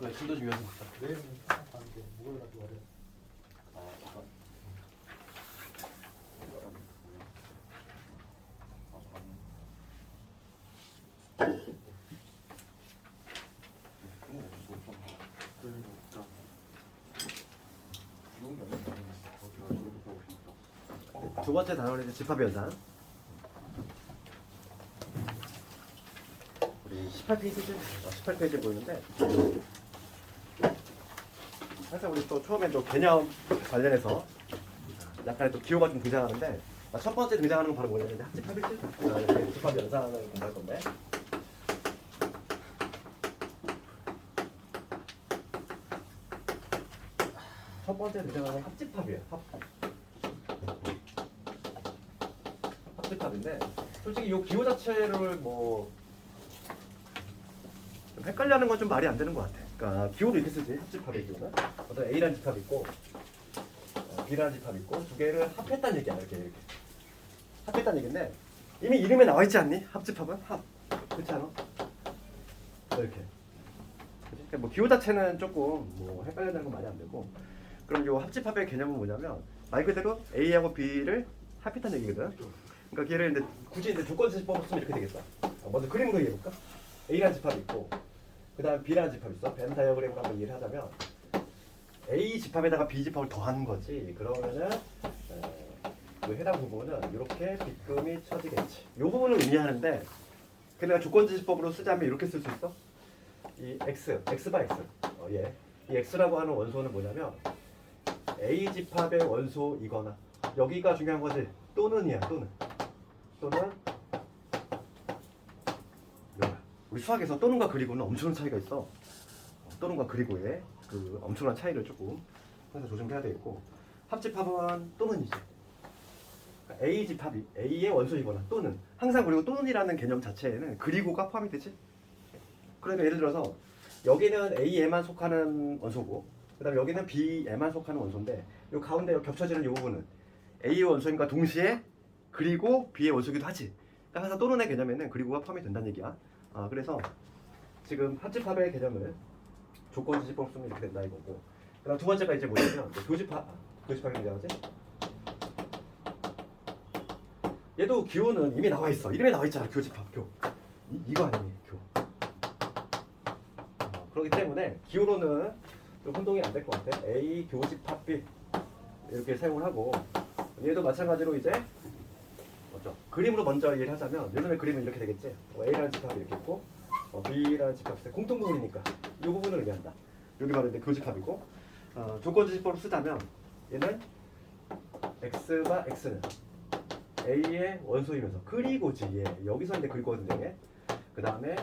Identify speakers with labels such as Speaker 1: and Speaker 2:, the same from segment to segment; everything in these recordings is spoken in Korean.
Speaker 1: 왜 진도 중요해서 못 사?
Speaker 2: 내일은 가는데 뭘 가지고 가래?
Speaker 1: 아, 잠깐. 두 번째 단원은 이제 집합연산. 우리 18페이지죠? 18페이지 보이는데 항상 우리 또 처음에 또 개념 관련해서 약간의 또 기호가 좀 등장하는데 첫 번째 등장하는 건 바로 뭐냐면 합집합이죠? 집합연산을 공부할 건데 첫 번째 등장하는 합집합이에요. 합집합인데 솔직히 이 기호 자체를 뭐 좀 헷갈려하는 건 좀 말이 안 되는 것 같아. 그러니까 기호를 이렇게 쓰지. 합집합의 기호는 어떤 A라는 집합이 있고 B라는 집합이 있고 두 개를 합했다는 얘기야. 이렇게 합했다는 얘기인데 이미 이름에 나와 있지 않니? 합집합은 합 그렇지 않아? 이렇게. 그러니까 뭐 기호 자체는 조금 뭐 헷갈려하는 건 말이 안 되고 그럼 이 합집합의 개념은 뭐냐면 말 그대로 A하고 B를 합했다는 얘기거든. 그러니까 걔를 근데 굳이 이제 조건지법을 쓰면 이렇게 되겠다. 먼저 그림으로 이해해볼까? A라는 집합이 있고 그 다음 B라는 집합이 있어. 벤 다이어그램으로 한번 이해를 하자면 A 집합에다가 B 집합을 더하는 거지. 그러면은 그 해당 부분은 이렇게 빗금이 쳐지겠지. 이 부분을 의미하는데 그냥 조건지법으로 쓰자면 이렇게 쓸 수 있어. 이 x, x 바 x. 예. 이 x라고 하는 원소는 뭐냐면 A 집합의 원소이거나 여기가 중요한 거지. 또는이야. 또는 우리 수학에서 또는과 그리고는 엄청난 차이가 있어. 또는과 그리고의 그 엄청난 차이를 조금 항상 조정해야 되겠고 합집합은 또는이지. 그러니까 A 집합이 A의 원소이거나 또는 항상 그리고 또는이라는 개념 자체에는 그리고가 포함이 되지. 그러면 예를 들어서 여기는 A에만 속하는 원소고 그다음에 여기는 B에만 속하는 원소인데 이 가운데 겹쳐지는 이 부분은 A의 원소임과 동시에 그리고 B의 원소이기도 하지. 그러니까 항상 또는의 개념에는 그리고가 포함이 된다는 얘기야. 그래서 지금 합집합의 개념을 조건지집법 쓰면 이렇게 된다 이거고. 그다음 두 번째가 이제 뭐냐면 교집합이 등장하지. 얘도 기호는 이미 나와 있어. 이름에 나와 있잖아. 교집합 교. 이거 아니니 교. 그렇기 때문에 기호로는 좀 혼동이 안 될 것 같아. A 교집합 B 이렇게 사용을 하고 얘도 마찬가지로 이제 뭐죠? 그림으로 먼저 이해를 하자면 요즘에 그림은 이렇게 되겠지. A라는 집합이 이렇게 있고 B라는 집합이 있어. 공통 부분이니까 이 부분을 의미한다. 여기 바로 이제 교집합이고 조건지집법을 쓰자면 얘는 x가 x는 A의 원소이면서 그리고지 얘 여기서 이제 그리거든요. 그 다음에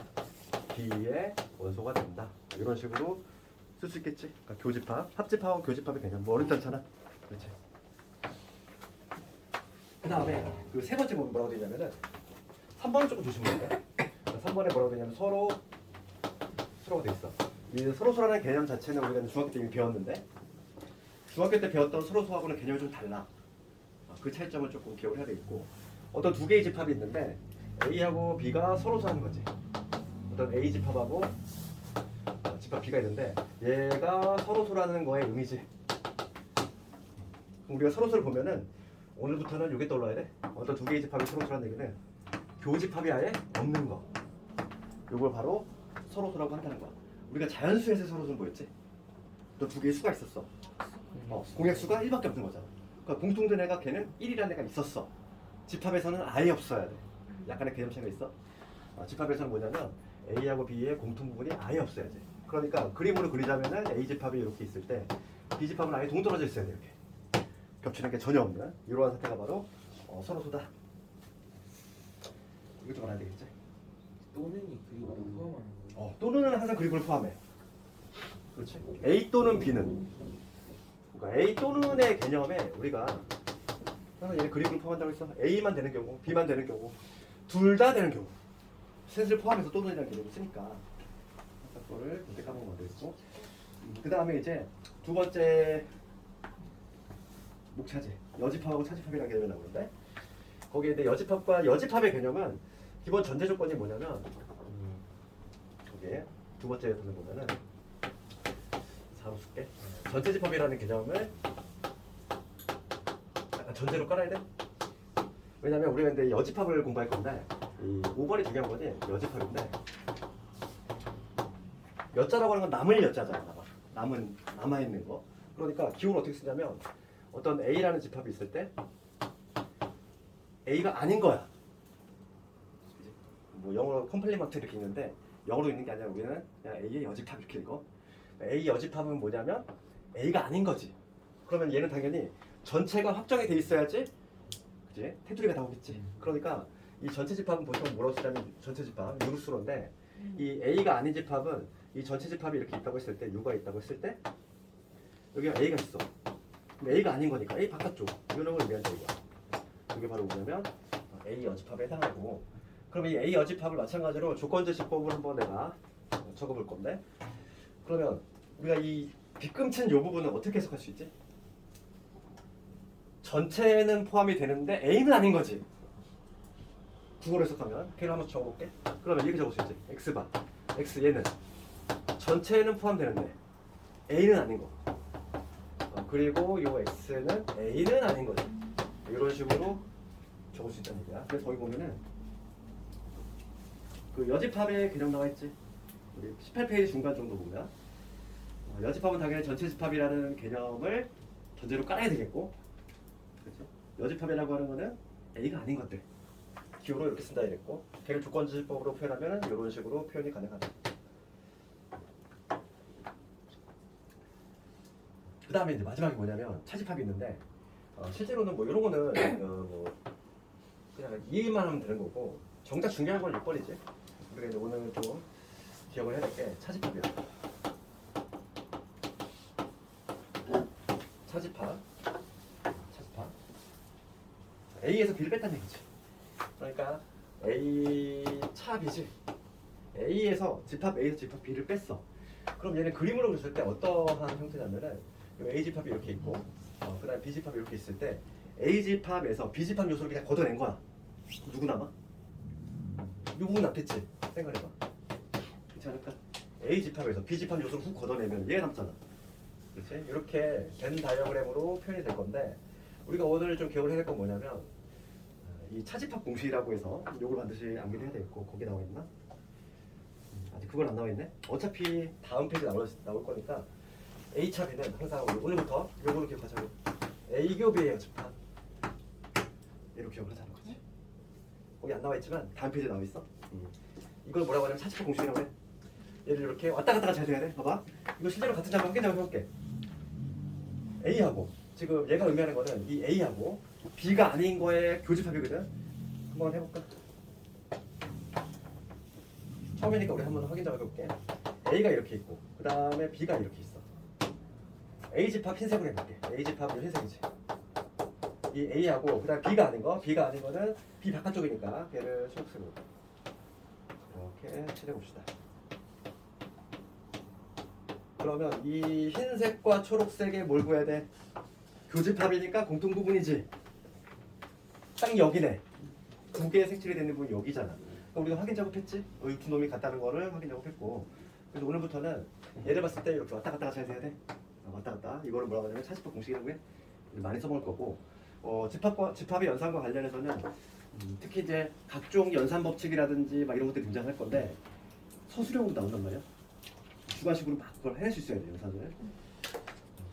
Speaker 1: B의 원소가 된다. 이런 식으로 쓸 수 있겠지. 그러니까 교집합, 합집합하고 교집합의 개념 뭐 어렵지 않잖아. 그렇지. 그 다음에 그 세 번째 부분 뭐라고 되냐면은 3번은 조금 조심해야 돼. 3번에 뭐라고 되냐면 서로가 돼 있어. 이 서로소라는 개념 자체는 우리가 중학교 때 이미 배웠는데 중학교 때 배웠던 서로소하고는 개념이 좀 달라. 그 차이점을 조금 기억을 해야 되겠고 어떤 두 개의 집합이 있는데 A하고 B가 서로소하는 거지. 어떤 A 집합하고 집합 B가 있는데 얘가 서로소라는 거의 의미지. 우리가 서로소를 보면은 오늘부터는 이게 떠올라야 돼. 어떤 두 개의 집합이 서로소라는 얘기는 교집합이 아예 없는 거. 이걸 바로 서로소라고 한다는 거야. 우리가 자연수에서 서로소는 뭐였지? 또 두 개의 수가 있었어. 공약수가 1밖에 없는 거잖아. 그러니까 공통된 애가 걔는 1이라는 애가 있었어. 집합에서는 아예 없어야 돼. 약간의 개념 차이가 있어. 집합에서는 뭐냐면 A하고 B의 공통 부분이 아예 없어야지. 그러니까 그림으로 그리자면은 A 집합이 이렇게 있을 때 B 집합은 아예 동떨어져 있어야 돼. 이렇게 겹치는 게 전혀 없는 이러한 상태가 바로 서로소다. 이거 좀 알아야 되겠지?
Speaker 3: 또는이 그리고 포함하는 거예요.
Speaker 1: 또는 항상 그리고를 포함해. 그렇지? A 또는 B는 그러니까 A 또는의 개념에 우리가 항상 얘네 그리고를 포함한다고 했어. A만 되는 경우, B만 되는 경우, 둘 다 되는 경우 셋을 포함해서 또는이라는 개념을 쓰니까 그거를 그렇게 까먹으면 안 되겠고 그 다음에 이제 두 번째 목차지 여집합하고 차집합이라는 개념이 나오는데 거기에 이제 여집합과 여집합의 개념은 기본 전제 조건이 뭐냐면 거기에 두 번째 부분을 보면은 4로 쓸게. 전체 집합이라는 개념을 약간 전제로 깔아야 돼. 왜냐면 우리가 근데 여집합을 공부할 건데 이 5번이 중요한 거지. 여집합인데 여자라고 하는 건 남을 여자잖아. 남아있는 거. 그러니까 기호를 어떻게 쓰냐면 어떤 A라는 집합이 있을 때 A가 아닌 거야. 그치? 뭐 영어로 컴플리먼트 이렇게 있는데 영어로 있는 게 아니라 우리는 그냥 A의 여집합 이렇게 읽어. A 여집합은 뭐냐면 A가 아닌 거지. 그러면 얘는 당연히 전체가 확정이 돼 있어야지, 그치? 테두리가 나오겠지. 그러니까 이 전체 집합은 보통 뭐라고 쓰냐면 전체 집합 유수로인데 이 A가 아닌 집합은 이 전체 집합이 이렇게 있다고 했을 때 U가 있다고 했을 때 여기가 A가 있어. 그럼 A가 아닌 거니까 A 바깥쪽 이런 걸 의미한다 이거야. 이게 바로 뭐냐면 A 여집합에 해당하고, 그럼 이 A 여집합을 마찬가지로 조건제시법을 한번 내가 적어볼 건데, 그러면 우리가 이 빗금친 이 부분은 어떻게 해석할 수 있지? 전체는 포함이 되는데 A는 아닌 거지. 국어로 해석하면 걔를 한번 적어볼게. 그러면 이렇게 적을 수 있지. X바 X 얘는 전체는 포함되는데 A는 아닌 거. 그리고 요 X는 A는 아닌 거지. 이런 식으로 적을 수 있다는 얘기야. 그래서 거기 보면은 그 여집합의 개념 나와 있지. 우리 18페이지 중간 정도 보면 여집합은 당연히 전체 집합이라는 개념을 전제로 깔아야 되겠고, 그렇죠? 여집합이라고 하는 거는 A가 아닌 것들 기호로 이렇게 쓴다 이랬고, 걔를 조건지법으로 표현하면 이런 식으로 표현이 가능하다. 그 다음에 이제 마지막에 뭐냐면 차집합이 있는데 실제로는 뭐 이런 거는 뭐 그냥 이해만 하면 되는 거고, 정작 중요한 건 6번이지. 우리가 이제 오늘 좀 기억을 해야 될 게 차집합이야. 차집합 A에서 B를 뺐다는 얘기지. 그러니까 A 차 B지. A에서 집합 A에서 집합 B를 뺐어. 그럼 얘는 그림으로 그렸을 때 어떠한 형태냐면은 A 집합이 이렇게 있고 그 다음에 B 집합이 이렇게 있을 때 A 집합에서 B 집합 요소를 그냥 걷어낸 거야. 누구 남아? 이 부분 남겠지. 생각해봐. 그렇지 않을까? A 집합에서 B 집합 요소를 훅 걷어내면 얘가 남잖아. 그렇지? 이렇게 벤 다이어그램으로 표현이 될 건데, 우리가 오늘 좀 기억을 해야 될 건 뭐냐면 이 차집합 공식이라고 해서 이걸 반드시 암기를 해야 되겠고, 거기 나와 있나? 아직 그건 안 나와 있네. 어차피 다음 페이지 나올 거니까 A 차 B는 항상 오늘부터 요거로 기억하자고. A 교 B의 여집합 이렇게 기억을 하자는 거지. 거기 안 나와 있지만 다음 페이지에 나와 있어. 이걸 뭐라고 하냐면 차집합 공식이라고 해. 얘를 이렇게 왔다 갔다가 잘 돼야 돼. 봐봐. 이거 실제로 같은 작업 확인 작업 해볼게. A하고 지금 얘가 의미하는 거는 이 A하고 B가 아닌 거의 교집합이거든. 한번 해볼까? 처음이니까 우리 한번 확인 작업 해볼게. A가 이렇게 있고 그 다음에 B가 이렇게 있어. A 집합 흰색으로 해볼게. A 집합이 흰색이지. 이 A하고 그 다음 B가 아닌 거, B가 아닌 거는 B 바깥쪽이니까 걔를 초록색으로 이렇게 칠해봅시다. 그러면 이 흰색과 초록색에 뭘 구해야 돼? 교집합이니까 공통 부분이지. 딱 여기네. 두 개의 색칠이 되는 부분이 여기잖아. 그러니까 우리가 확인 작업했지? 이 두 놈이 같다는 거를 확인 작업했고, 그래서 오늘부터는 얘를 봤을 때 이렇게 왔다 갔다가 잘 돼야 돼. 왔다 갔다. 이거를 뭐라고 하냐면 차집합 공식이라고 해. 많이 써먹을 거고, 집합의 연산과 관련해서는 특히 이제 각종 연산 법칙이라든지 막 이런 것들이 등장할 건데 서술형으로 나온단 말이야. 주관식으로 막 그걸 해낼 수 있어야 돼, 연산을.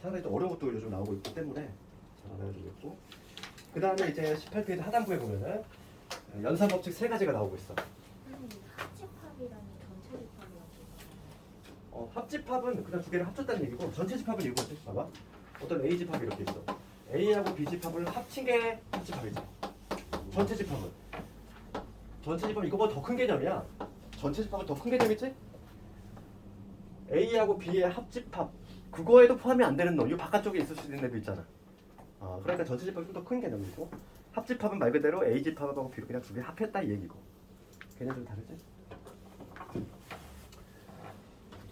Speaker 1: 상당히 또 어려운 것도 요즘 나오고 있기 때문에 잘 알아두겠고, 그 다음에 이제 18페이지 하단부에 보면은 연산 법칙 3가지가 나오고 있어.
Speaker 4: 합집합이라는 전체 집합이라고.
Speaker 1: 합집합은 그냥 두 개를 합쳤다는 얘기고, 전체 집합은 이거지. 봐봐. 어떤 A 집합이 이렇게 있어. A하고 B 집합을 합친 게 합집합이지. 전체 집합은 이거보다 더 큰 개념이야. 전체 집합은 더 큰 개념이지. A하고 B의 합집합, 그거에도 포함이 안 되는 놈, 이 바깥쪽에 있을 수 있는 애도 있잖아. 그러니까 전체 집합이 좀 더 큰 개념이고, 합집합은 말 그대로 A 집합하고 B를 그냥 두 개 합했다 이 얘기고. 개념 좀 다르지?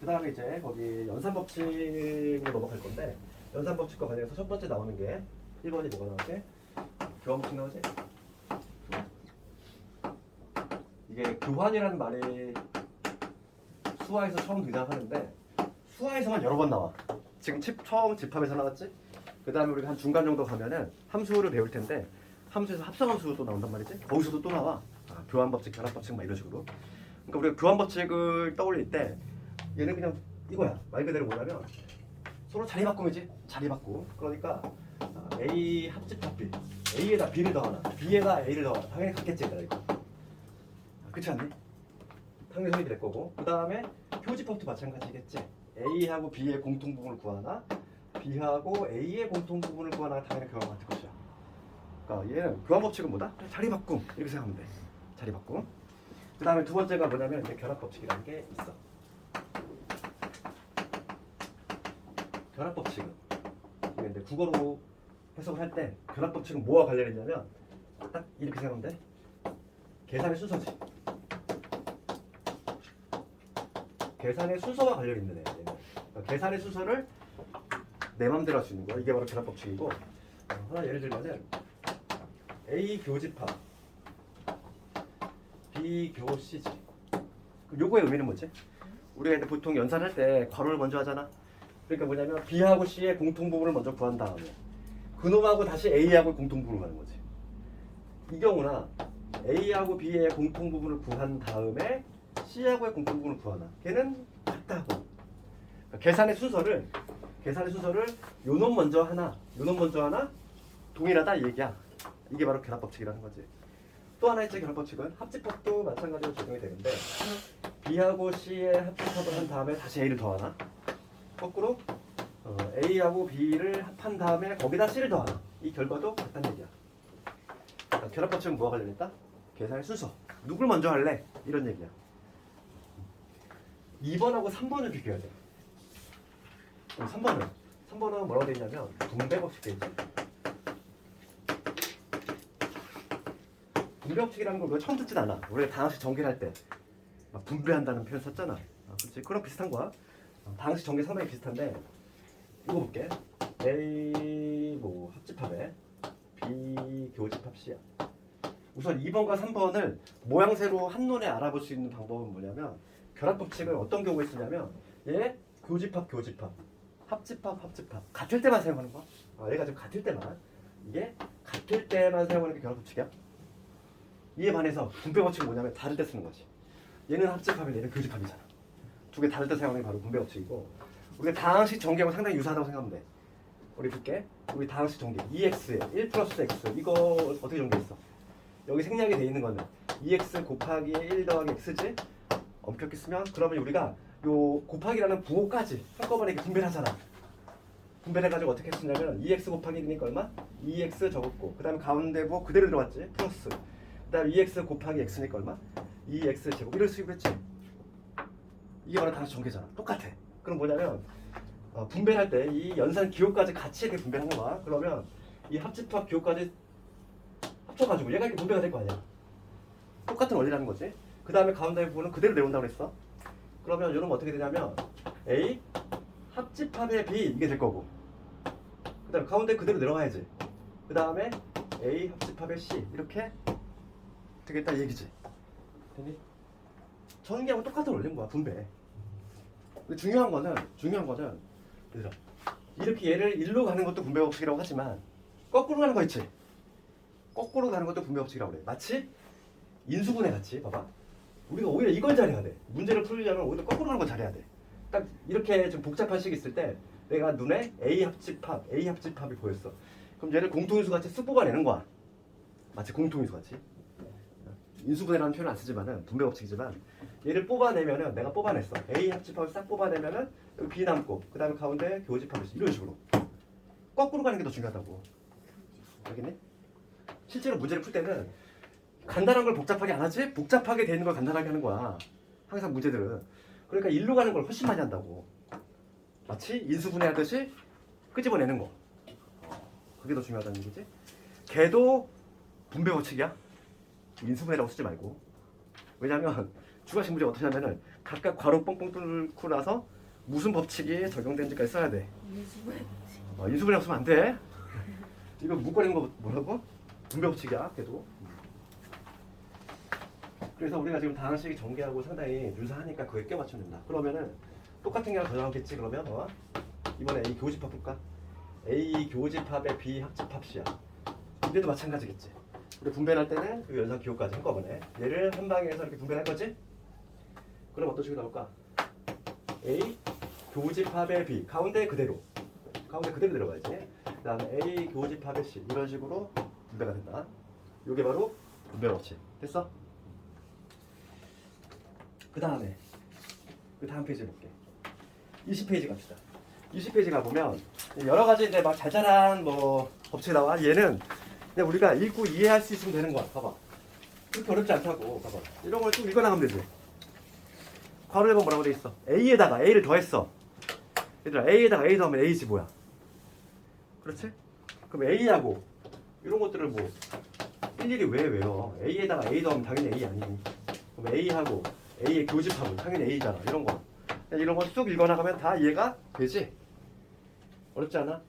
Speaker 1: 그 다음에 이제 거기 연산법칙으로 넘어갈 건데, 연산법칙과 관련해서 첫 번째 나오는 게 1번이 뭐가 나오지? 교환법칙 나오지? 이게 교환이라는 말이 수화에서 처음 등장하는데 수화에서만 여러 번 나와. 지금 처음 집합에서 나왔지? 그 다음에 우리가 한 중간 정도 가면은 함수를 배울 텐데 함수에서 합성함수도 나온단 말이지? 거기서도 또 나와. 교환법칙, 결합법칙 막 이런 식으로. 그러니까 우리가 교환법칙을 떠올릴 때 얘는 그냥 이거야. 말 그대로 뭐냐면 서로 자리 바꿈이지. 자리 바꿈. 그러니까 A 합집합 B. A에다 B를 더하나 B에다 A를 더하나 당연히 같겠지 얘들아 이거. 그렇지 않니? 당연히 소리 될 거고. 그 다음에 표집합도 마찬가지겠지. A하고 B의 공통 부분을 구하나 B하고 A의 공통 부분을 구하나 당연히 교환 같을 것이야. 그러니까 얘는 교환법칙은 뭐다? 자리 바꿈 이렇게 생각하면 돼. 자리 바꿈. 그 다음에 두 번째가 뭐냐면 이제 결합법칙이라는 게 있어. 결합법칙은 근데 국어로 해석을 할 때 결합법칙은 뭐와 관련이 있냐면 딱 이렇게 생각하면 돼. 계산의 순서지. 계산의 순서와 관련이 있는 애야. 그러니까 계산의 순서를 내 맘대로 할 수 있는 거야. 이게 바로 결합법칙이고. 하나 예를 들면은 A 교집합 B 교C지. 요거의 의미는 뭐지? 우리가 이제 보통 연산할 때 괄호를 먼저 하잖아. 그러니까 뭐냐면 B하고 C의 공통 부분을 먼저 구한 다음에 그놈하고 다시 A하고 공통 부분을 구하는 거지. 이 경우나 A하고 B의 공통 부분을 구한 다음에 C하고의 공통 부분을 구하나 걔는 같다고. 그러니까 계산의 순서를 요놈 먼저 하나 동일하다 이 얘기야. 이게 바로 결합법칙이라는 거지. 또 하나 있지. 결합법칙은 합집합도 마찬가지로 적용이 되는데 B하고 C의 합집합을 한 다음에 다시 A를 더하나 거꾸로 A하고 B를 합한 다음에 거기다 C를 더하나 이 결과도 같다는 얘기야. 그러니까 결합법칙은 뭐가 관련했다? 계산의 순서. 누굴 먼저 할래? 이런 얘기야. 2번하고 3번을 비교해야 돼. 3번은 뭐라고 돼 있냐면 분배법칙 돼 있지. 분배법칙이라는 걸 우리가 처음 듣진 않아. 우리가 다항식 전개를 할 때 막 분배한다는 표현 썼잖아. 그렇지? 그럼 비슷한 거야. 다항식 전개 상당히 비슷한데 이거 볼게. A 뭐 합집합에 B 교집합 C야. 우선 2번과 3번을 모양새로 한눈에 알아볼 수 있는 방법은 뭐냐면 결합법칙을 어떤 경우에 쓰냐면 얘 교집합 합집합 같을 때만 사용하는 거야. 얘가 지금 같을 때만. 이게 같을 때만 사용하는 게 결합법칙이야. 이에 반해서 분배법칙은 뭐냐면 다를 때 쓰는 거지. 얘는 합집합이면 얘는 교집합이잖아. 두 개 다를 때 사용하는 게 바로 분배법칙이고 우리가 다항식 전개하고 상당히 유사하다고 생각하면 돼. 우리 볼게. 우리 다항식 전개 2x에 1 플러스 x 이거 어떻게 전개했어? 여기 생략이 돼 있는 거는 2x 곱하기 1 더하기 x지? 엄격히 쓰면 그러면 우리가 요 곱하기라는 부호까지 한꺼번에 이렇게 분배를 하잖아. 분배를 해가지고 어떻게 쓰냐면 2x 곱하기 1이니까 얼마? 2x 적었고 그 다음에 가운데 부호 그대로 들어갔지? 플러스 그 다음에 2x 곱하기 x니까 얼마? 2x 제곱 이럴 수 있겠지? 이게 바로 다시 전개잖아. 똑같아. 그럼 뭐냐면 분배할 때 이 연산 기호까지 같이 이렇게 분배하는 거야. 그러면 이 합집합 기호까지 합쳐가지고 얘가 이렇게 분배가 될 거 아니야. 똑같은 원리라는 거지. 그 다음에 가운데 부분은 그대로 내려온다고 그랬어. 그러면 이러면 어떻게 되냐면 A 합집합의 B 이게 될 거고 그 다음에 가운데 그대로 내려와야지. 그 다음에 A 합집합의 C 이렇게 되겠다 이 얘기지. 되니? 전개하고 똑같은 원리인 거야. 분배. 근데 중요한 거는 얘들아 이렇게 얘를 일로 가는 것도 분배법칙이라고 하지만 거꾸로 가는 거 있지. 거꾸로 가는 것도 분배법칙이라고 그래. 마치 인수분해 같이 봐봐. 우리가 오히려 이걸 잘해야 돼. 문제를 풀려면 오히려 거꾸로 가는 걸 잘해야 돼. 딱 이렇게 좀 복잡한 식이 있을 때 내가 눈에 A 합집합이 보였어. 그럼 얘를 공통인수 같이 쓱 뽑아내는 거야. 마치 공통인수 같이. 인수분해라는 표현을 안 쓰지만은 분배법칙이지만 얘를 뽑아내면은 내가 뽑아냈어. A 합집합을 싹 뽑아내면은 여기 B 남고 그 다음에 가운데 교집합을 이런 식으로 거꾸로 가는 게 더 중요하다고. 알겠니? 실제로 문제를 풀 때는 간단한 걸 복잡하게 안 하지 복잡하게 되는 걸 간단하게 하는 거야. 항상 문제들은. 그러니까 일로 가는 걸 훨씬 많이 한다고. 마치 인수분해하듯이 끄집어내는 거. 그게 더 중요하다는 얘기지. 걔도 분배법칙이야. 인수분해라고 쓰지 말고. 왜냐면 주관식 문제가 어떠냐면은 각각 괄호 뻥뻥 뚫고 나서 무슨 법칙이 적용되는지까지 써야 돼. 인수분해라고 쓰면 안 돼. 이거 묶어내는 거 뭐라고? 분배법칙이야. 걔도. 그래서 우리가 지금 다항식이 전개하고 상당히 유사하니까 그거에 껴 맞추면 된다. 그러면은 똑같은 게 하나 더 나오겠지. 그러면 이번에 A 교집합 볼까? A 교집합의 B 합집합시야. 이때도 마찬가지겠지. 우리 분배할 때는 그 연산 기호까지 한꺼번에 얘를 한 방에 해서 이렇게 분배할 거지? 그럼 어떤 식으로 나올까? A 교집합의 B 가운데 그대로 들어가야지. 그 다음에 A 교집합의 C 이런 식으로 분배가 된다. 이게 바로 분배 법칙. 됐어? 그 다음 페이지 볼게. 20페이지 갑시다. 20페이지 가보면 여러 가지 이제 막 자잘한 뭐 법칙이 나와. 얘는 그냥 우리가 읽고 이해할 수 있으면 되는 거야. 봐봐. 그렇게 어렵지 않다고. 봐봐. 이런 걸 좀 읽어나가면 되지. 괄호 1번 뭐라고 돼 있어? A에다가 A를 더했어. 얘들아 A에다가 A 더하면 A지 뭐야? 그렇지? 그럼 A하고 이런 것들을 뭐 일일이 왜 외워? A에다가 A 더하면 당연히 A 아니니? 그럼 A하고 A의 교집합은 당연히 A잖아. 이런 거. 이런 거 쑥 읽어나가면 다 이해가 되지? 어렵지 않아?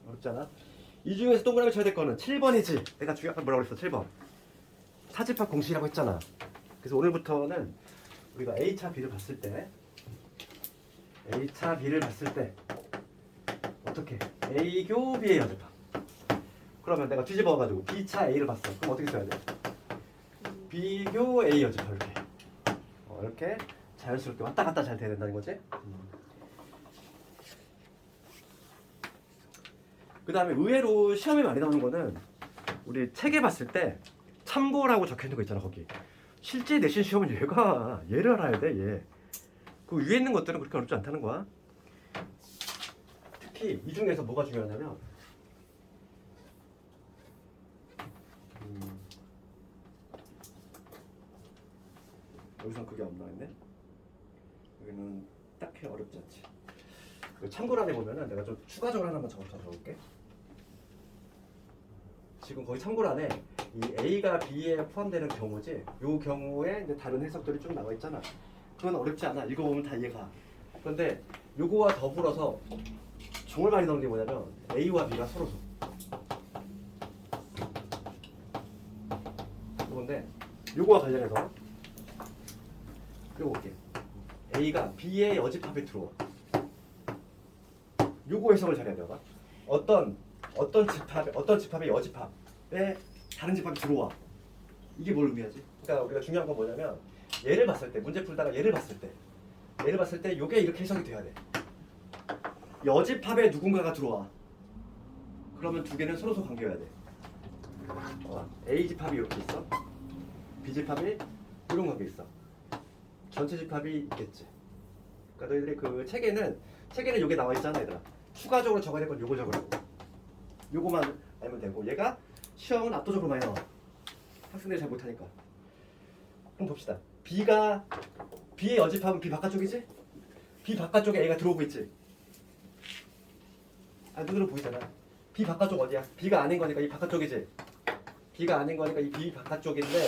Speaker 1: 어렵지 않아? 이 중에서 동그라미 쳐야 될 거는 7번이지. 내가 아까 뭐라고 그랬어? 7번. 사집합 공식이라고 했잖아. 그래서 오늘부터는 우리가 A차 B를 봤을 때 어떻게? A교 B의 여집합. 그러면 내가 뒤집어가지고 B차 A를 봤어. 그럼 어떻게 써야 돼? B교 A 여집합 이렇게. 이렇게 자연스럽게 왔다 갔다 잘 돼야 된다는 거지. 그 다음에 의외로 시험에 많이 나오는 거는 우리 책에 봤을 때 참고라고 적혀있는 거 있잖아. 거기 실제 내신 시험은 얘를 알아야 돼. 얘. 그 위에 있는 것들은 그렇게 어렵지 않다는 거야. 특히 이 중에서 뭐가 중요하냐면 여기서 그게 없나 했네. 여기는 딱히 어렵지 않지. 참고란에 보면은 내가 좀 추가적으로 하나만 적어볼게. 지금 거기 참고란에 이 A가 B에 포함되는 경우지. 요 경우에 이제 다른 해석들이 좀 나와 있잖아. 그건 어렵지 않아. 읽어보면 다 이해가. 그런데 요거와 더불어서 정말 많이 나오는 게 뭐냐면 A와 B가 서로 요건데 요거와 관련해서 요거 볼게. A가 B의 여집합에 들어와. 요거 해석을 잘해야 돼요. 어떤 집합의 여집합에 다른 집합이 들어와. 이게 뭘 의미하지? 그러니까 우리가 중요한 건 뭐냐면 얘를 봤을 때 문제 풀다가 얘를 봤을 때 요게 이렇게 해석이 돼야 돼. 여집합에 누군가가 들어와. 그러면 두 개는 서로 관계여야 돼. A 집합이 이렇게 있어. B 집합이 이런 관계 있어. 전체 집합이 있겠지. 그러니까 너희들이 그 책에는 요게 나와 있잖아, 얘들아. 추가적으로 적어야 될 건 요거 적으라고. 요거만 알면 되고 얘가 시험은 압도적으로 많이 나와. 학생들이 잘 못하니까. 그럼 봅시다. B의 여집합은 B 바깥쪽이지? B 바깥쪽에 A가 들어오고 있지? 눈으로 보이잖아. B 바깥쪽 어디야? B가 아닌 거니까 이 바깥쪽이지? B가 아닌 거니까 이 B 바깥쪽인데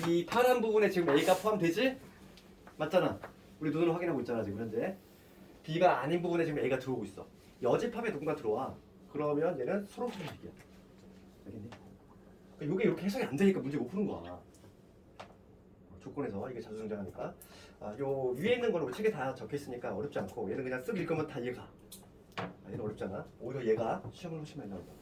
Speaker 1: 이 파란 부분에 지금 A가 포함되지? 맞잖아. 우리 눈으로 확인하고 있잖아 지금 현재. B가 아닌 부분에 지금 A가 들어오고 있어. 여집합에 누군가 들어와. 그러면 얘는 서로 소개식이야. 알겠니? 그러니까 이게 이렇게 해석이 안 되니까 문제 못 푸는 거야. 조건에서 이게 자주 등장하니까. 요 위에 있는 거는 우리 책에 다 적혀 있으니까 어렵지 않고 얘는 그냥 쓱 읽으면 다 이해가. 얘는 어렵지 않아. 오히려 얘가 시험을 훨씬 많이 나온다.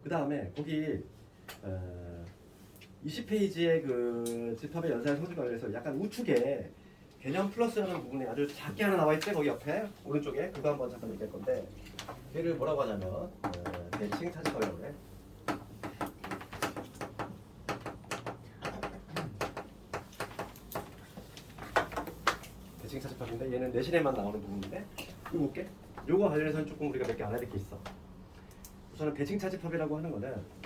Speaker 1: 그 다음에 거기 20페이지의 그 집합의 연산 성질 관련해서 약간 우측에 개념 플러스라는 부분이 아주 작게 하나 나와 있대. 거기 옆에 오른쪽에 그거 한번 잠깐 얘기할 건데 얘를 뭐라고 하냐면 대칭 차집합이라고 해. 대칭 차집합인데 얘는 내신에만 나오는 부분인데 이거 볼게. 요거 관련해서는 조금 우리가 몇 개 알아야 될 게 있어. 우선은 대칭 차집합이라고 하는 거는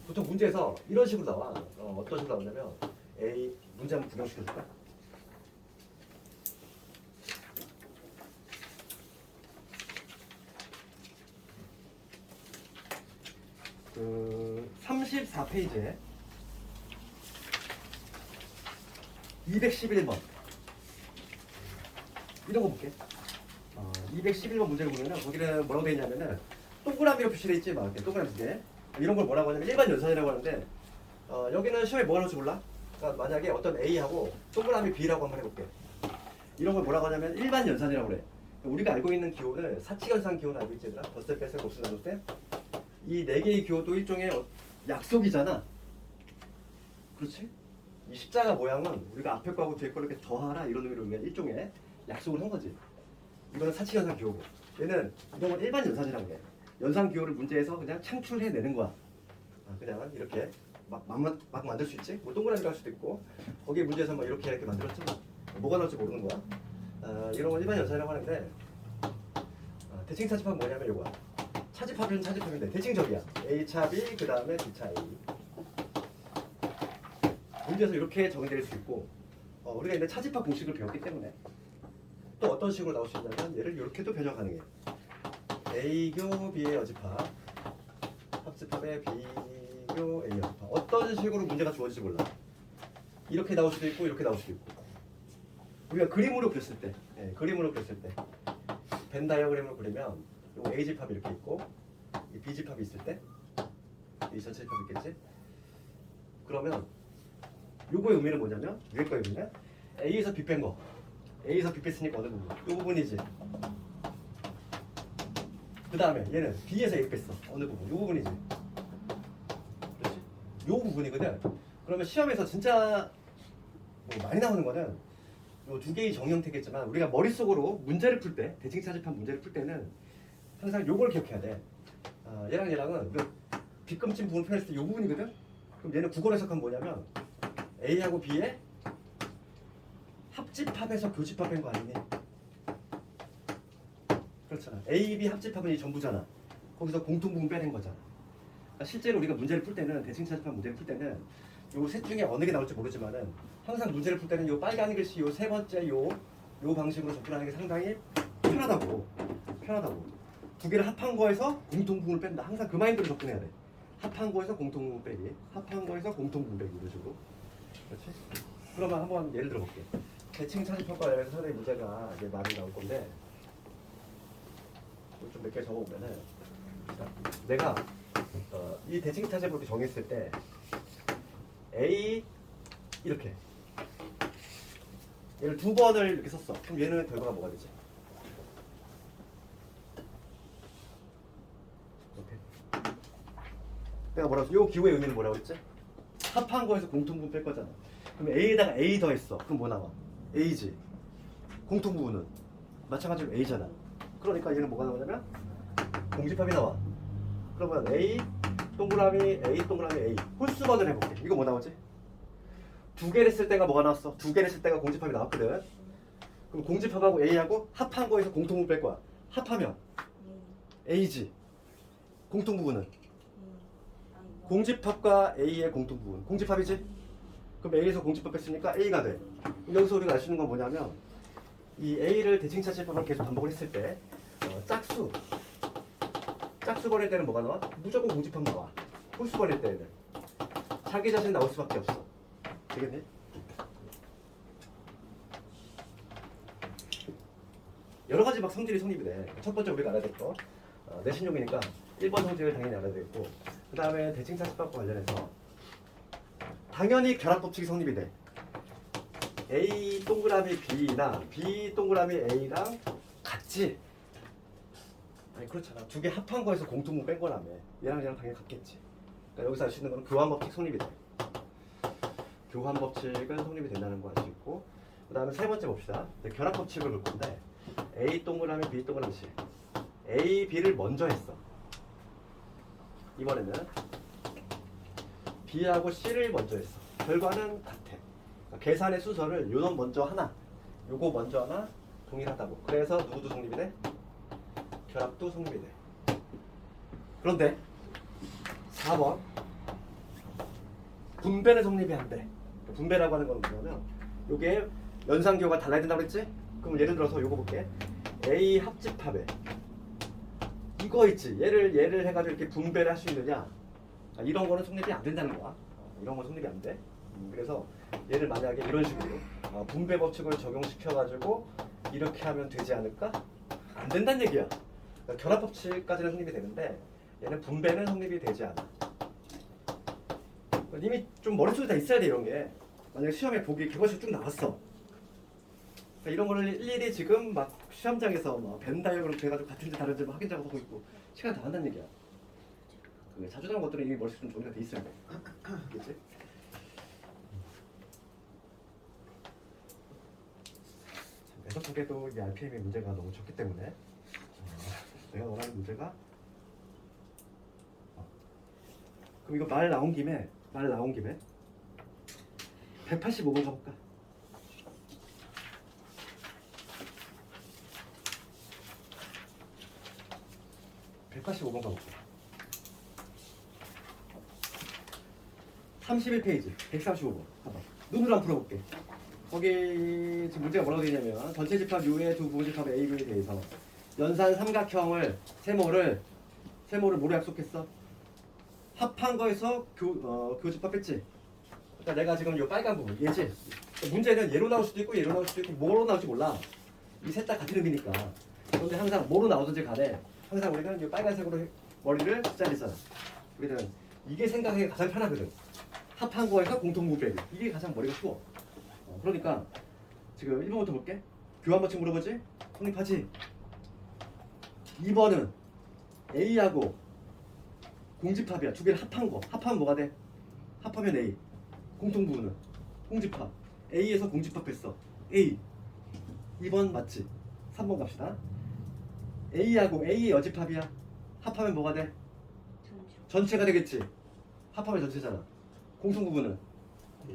Speaker 1: 보통 문제에서 이런 식으로 나와. 어떤 식으로 나오냐면 A 문제 한번 구경시켜줄까? 그 34페이지에 211번 이런 거 볼게. 211번 문제를 보면은 거기는 뭐라고 되어 있냐면은 동그라미로 표시되어 있지 막 이렇게 동그라미 두 개. 이런 걸 뭐라고 하냐면 일반 연산이라고 하는데 여기는 시험에 뭐가 나올지 몰라. 그러니까 만약에 어떤 A하고 동그라미 B라고 한번 해볼게. 이런 걸 뭐라고 하냐면 일반 연산이라고 그래. 우리가 알고 있는 기호는 사칙연산 기호는 알고 있지 얘들아? 덧셈 뺄셈 곱셈 나눗셈. 이 네 개의 기호도 일종의 약속이잖아. 그렇지? 이 십자가 모양은 우리가 앞에 거하고 뒤에 거를 이렇게 더하라 이런 의미로 일종의 약속을 한 거지. 이거는 사칙연산 기호고, 얘는 이런 건 일반 연산이라고 해. 연산 기호를 문제에서 그냥 창출해내는 거야. 그냥 이렇게 막 만들 수 있지. 뭐 동그라미로 할 수도 있고, 거기에 문제에서 막 이렇게 만들었지만 뭐가 나올지 모르는 거야. 이런 건 일반 연산이라고 하는데, 대칭 차집합은 뭐냐면 이거야. 차집합은 차집합인데 대칭적이야. A 차 B 그 다음에 B 차 A. 문제에서 이렇게 적용될 수 있고, 우리가 이제 차집합 공식을 배웠기 때문에 또 어떤 식으로 나올 수 있냐면 얘를 이렇게도 변형 가능해. A교 B의 여집합, 합집합의 B교 A의 여집합. 어떤 식으로 문제가 주어질지 몰라. 이렇게 나올 수도 있고 이렇게 나올 수도 있고. 우리가 그림으로 그렸을 때, 그림으로 그렸을 때 벤 다이어그램으로 그리면 요 A집합이 이렇게 있고 이 B집합이 있을 때 이 전체 집합이 있겠지? 그러면 요거의 의미는 뭐냐면, 위에 거의 의미는 A에서 B 뺀 거, A에서 B 뺐으니까 어느 부분? 요 부분이지. 그 다음에 얘는 B에서 A 뺐어. 어느 부분? 요 부분이지. 그렇지? 요 부분이거든. 그러면 시험에서 진짜 뭐 많이 나오는 거는 요 두 개의 정형태겠지만, 우리가 머릿속으로 문제를 풀 때, 대칭 차집합 문제를 풀 때는 항상 요걸 기억해야 돼. 얘랑 얘랑은 그 빗금친 부분 표현했을 때 요 부분이거든. 그럼 얘는 국어로 해석하면 뭐냐면 A하고 B의 합집합에서 교집합인 거 아니니? 그렇잖아. A, B 합집합은 이 전부잖아. 거기서 공통부분 빼낸 거잖아. 그러니까 실제로 우리가 문제를 풀 때는, 대칭 차집합 문제를 풀 때는 요 셋 중에 어느 게 나올지 모르지만은 항상 문제를 풀 때는 요 빨간 글씨 요 세 번째 요 방식으로 접근하는 게 상당히 편하다고. 두 개를 합한 거에서 공통부분을 뺀다. 항상 그 마인드로 접근해야 돼. 합한 거에서 공통부분 빼기, 합한 거에서 공통부분 빼기, 이런 식으로. 그렇지? 그러면 한번 예를 들어볼게. 대칭 차집합과 관련해서 상당히 문제가 이제 많이 나올 건데, 좀 몇 개 적어보면은, 자, 내가 이 대칭 차집합을 정했을 때 A 이렇게 얘를 두 번을 이렇게 썼어. 그럼 얘는 결과가 뭐가 되지? 이렇게. 내가 뭐라고 했어? 요 기호의 의미는 뭐라고 했지? 합한 거에서 공통부분 뺄 거잖아. 그럼 A에다가 A 더했어. 그럼 뭐 나와? A지. 공통부분은 마찬가지로 A잖아. 그러니까 얘는 뭐가 나오냐면 공집합이 나와. 그러면 A 동그라미 A 홀수번을 해볼게. 이거 뭐 나오지? 두 개를 쓸 때가 뭐가 나왔어? 두 개를 쓸 때가 공집합이 나왔거든. 그럼 공집합하고 A하고 합한 거에서 공통부분 뺄 거야. 합하면 A지. 공통부분은 공집합과 A의 공통부분. 공집합이지? 그럼 A에서 공집합 뺐으니까 A가 돼. 여기서 우리가 알 수 있는 건 뭐냐면, 이 A를 대칭차집합을 계속 반복을 했을 때 짝수 버릴 때는 뭐가 나와? 무조건 공집합 나와. 홀수 버릴 때는 자기 자신 나올 수밖에 없어. 되겠니? 여러 가지 막 성질이 성립이 돼. 첫 번째 우리가 알아야 될 거, 내신용이니까 1번 성질을 당연히 알아야 되겠고, 그 다음에 대칭차집합과 관련해서 당연히 결합법칙이 성립이 돼. A 동그라미 B나 B 동그라미 A랑 같지? 아니 그렇잖아. 두 개 합한 거에서 공통분 뺀 거라며. 얘랑 당연히 같겠지. 그러니까 여기서 알 수 있는 건 교환법칙 성립이 돼. 교환법칙은 성립이 된다는 거 알 수 있고, 그 다음에 세 번째 봅시다. 결합법칙을 볼 건데, A 동그라미 B 동그라미 C. A, B를 먼저 했어. 이번에는 B하고 C를 먼저 했어. 결과는 같아. 그러니까 계산의 순서를 요놈 먼저 하나, 요거 먼저 하나 동일하다고. 그래서 누구도 성립이 돼? 결합도 성립이 돼. 그런데 4번 분배는 성립이 안 돼. 분배라고 하는 건 뭐냐면, 요게 연산기호가 달라야 된다고 그랬지? 그럼 예를 들어서 요거 볼게. A 합집합에 이거 있지? 얘를 해가지고 이렇게 분배를 할 수 있느냐? 이런 거는 성립이 안 된다는 거야. 이런 건 성립이 안 돼. 그래서 얘를 만약에 이런 식으로 분배 법칙을 적용시켜가지고 이렇게 하면 되지 않을까? 안 된다는 얘기야. 그러니까 결합 법칙까지는 성립이 되는데 얘는 분배는 성립이 되지 않아. 이미 좀 머릿속에 다 있어야 돼 이런 게. 만약에 시험에 보기 객관식 쭉 나왔어. 그러니까 이런 거를 일일이 지금 막 시험장에서 막 벤 다이어그램 돼가지고 같은지 다른지 막 확인 작업하고 있고 시간 다 한다는 얘기야. 그 자주 나온 것들은 이미 머릿속에 좀 정리가 돼 있어야 돼. 그렇지? 매석 보기에도 이 RPM의 문제가 너무 적기 때문에 내가 원하는 문제가 그럼 이거 말 나온 김에 185번 가볼까? 가볼까? 31페이지 135번 봐봐. 눈으로 한번 풀어볼게. 거기 지금 문제가 뭐라고 되냐면 전체 집합 U의 두 부분 집합 A, B에 대해서 연산 삼각형을 세모를 뭐로 약속했어? 합한 거에서 교집합 했지? 그러니까 내가 지금 이 빨간 부분 얘지? 문제는 얘로 나올 수도 있고 얘로 나올 수도 있고 뭐로 나올지 몰라. 이 셋 다 같은 의미니까. 그런데 항상 뭐로 나오든지 간에 항상 우리는 이 빨간색으로 머리를 숫자리잖아. 그러면 이게 생각하기 가장 편하거든. 합한 거에서 공통부 빼기. 이게 가장 머리가 쉬워. 그러니까 지금 1번부터 볼게. 교환 법칙 물어보지? 성립하지? 2번은 A하고 공집합이야. 두 개를 합한 거. 합하면 뭐가 돼? 합하면 A. 공통부는 공집합. A에서 공집합했어. A. 2번 맞지? 3번 갑시다. A하고 A의 여집합이야. 합하면 뭐가 돼? 전체가 되겠지. 합하면 전체잖아. 공통부분은